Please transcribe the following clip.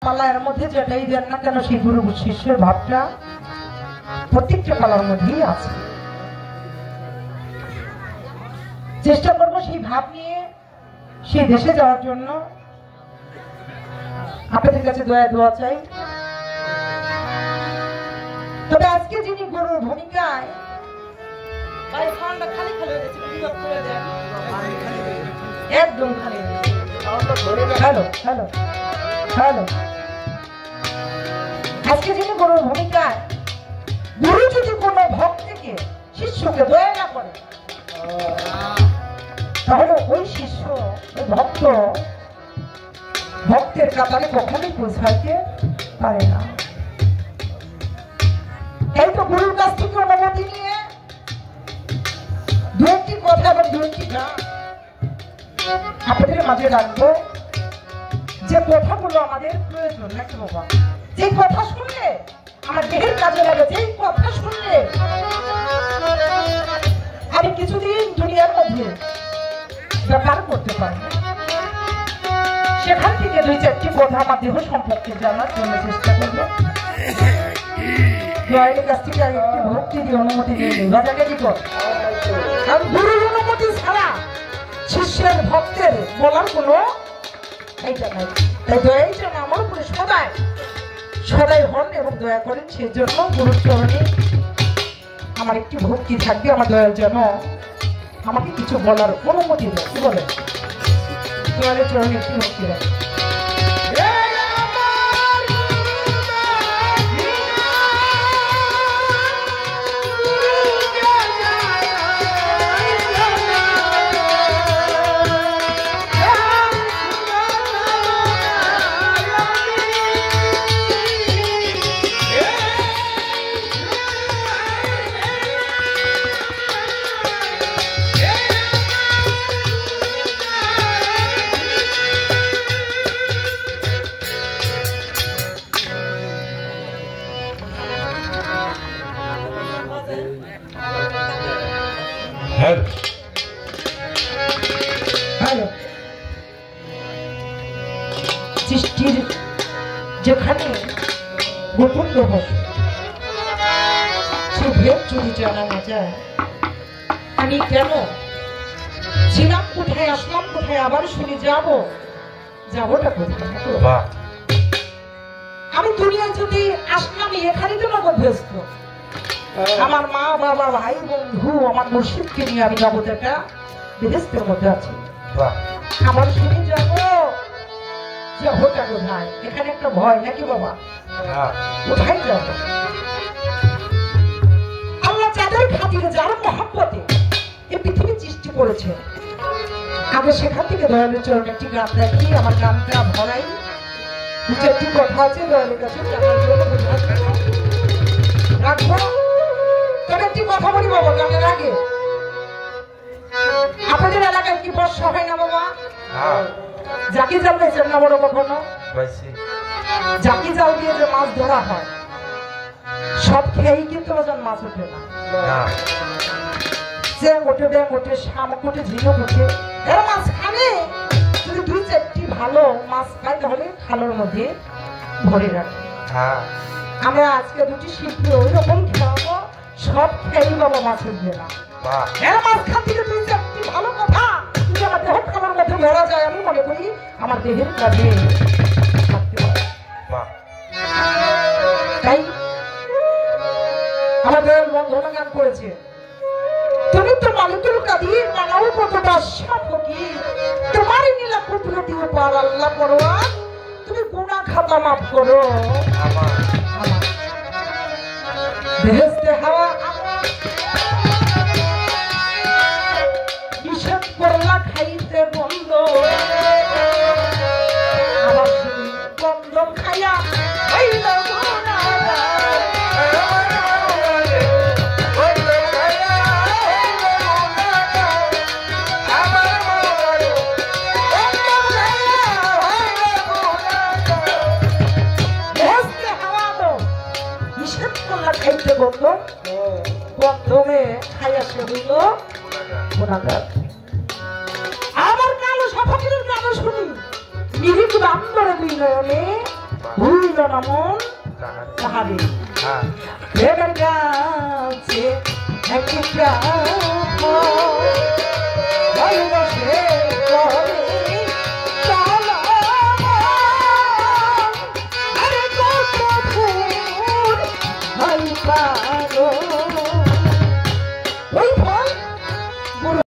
পালার মধ্যে যেটাই দেন না কেন সেই গুরু শিষ্যের ভাবটা প্রত্যেকটা পালার মধ্যেই আছে। চেষ্টা করবো সেই ভাব নিয়ে সেই দেশে যাওয়ার জন্য। আপনাদের কাছে দোয়া চাই। তবে আজকে যিনি গুরুর ভূমিকায় একদম খালি হ্যালো হ্যালো হ্যালো আজকে যিনি গুরুর ভূমিকায়, গুরু যদি কোনো ভক্তকে শিষ্যকে দয়া না করে তাহলে ওই শিষ্য ওই ভক্তের কাতারে কখনোই পৌঁছাইতে পারে না। তাই তো গুরুর কাছ থেকে অনুমতি নিয়ে দু একটি কথা এবং দু একটি গান আপনাদের মাঝে রাখবো, যে কথাগুলো আমাদের প্রয়োজন নাকি বাবা। যে কথা শুনলে আমার দেহের কাজে লাগে, যেই কথা শুনলে আমি কিছুদিন দুনিয়ার মধ্যে ব্যাপার করতে পারি, সেখান থেকে দুই চারটি কথা আমার দেহ সম্পর্কে জানার জন্য চেষ্টা করবো। দয়ালের কাছ থেকে একটি ভক্তি দিয়ে অনুমতি দিয়ে নেওয়া যাবে কি কর, কারণ গুরুর অনুমতি ছাড়া শিষ্যের ভক্তের বলার কোনো এইটা নাই। তাই দয়াই যেন আমার উপরে সদাই হন এবং দয়া করেন, সেই জন্য গুরুর চরণে আমার একটি ভক্তি থাকবে। আমার দয়াল যেন আমাকে কিছু বলার অনুমতি দেয়। কি বলে দয়ালের চরণে একটি ভক্তি রাখে। সৃষ্টির যেখানে গোপন রহস্য সে ভেদ যদি জানা না যায়, আমি কেন ছিলাম কোথায়, আসলাম কোথায়, আবার শুনে যাবোটা কোথায়। আমি দুনিয়া যদি আসলাম এখানে তো নগদ ব্যস্ত, আমার মা বাবা ভাই বন্ধু আমার মুর্শিদকে নিয়ে আমি জগৎ একটা বিদেশের মধ্যে আছি। আবার শুনে যাবো যে হোটা কোথায়, এখানে একটা ভয় নাকি বাবা, কোথায় যাবো। আল্লাহ যাদের খাতিরে যার মহব্বতে এই পৃথিবী সৃষ্টি করেছে, আগে সেখান থেকে দয়ালের চরণে একটি গান রাখি। আমার গানটা ভরাই দু চারটি কথা আছে দয়ালের কাছে জানার জন্য রাখবো। তবে একটি কথা বলি বাবা গানের আগে, আপনাদের এলাকায় কি বর্ষা হয় না বাবা? জাকি জাল পেয়েছেন না বড় কখনো? জাকি জাল দিয়ে যে মাছ ধরা হয় সব খেয়েই কিন্তু ওজন মাছ ওঠে না। চ্যাং ওঠে, ব্যাং ওঠে, শামুক ওঠে, ঝিনুক ওঠে, এরা মাছ খানে যদি দুই চারটি ভালো মাছ খাই তাহলে খালের মধ্যে ভরে রাখে। আমরা আজকে দুটি শিল্পী ওই রকম খাওয়াবো, সব খেয়েই বাবা মাছ উঠবে না। এরা মাছ খান থেকে দুই চারটি ভালো কথা যদি আমার দেহ খাবার মধ্যে ধরা যায়, আমি মনে করি আমার দেহের কাজে থাকতে পারে। তাই আমাদের বন্ধনা গান করেছে, তুমি তো মালিকুল কাদির মানাও কতটা সাপকি, তোমারই নীলা কুদরতি উপর আল্লাহ পরওয়ার, তুমি গুনাহ খাতা মাফ করো আমার। বেহেশতে হাওয়া নিষেধ করলা খাইতে বন্ধ, আমার বন্ধ খাইয়া আমার কালো সফাকিরের গান শুনি নিরিখ দাম করে দুই নয়নে ভুইল না মন তাহারে প্রেমের কাছে একটি ভালোবাসে করে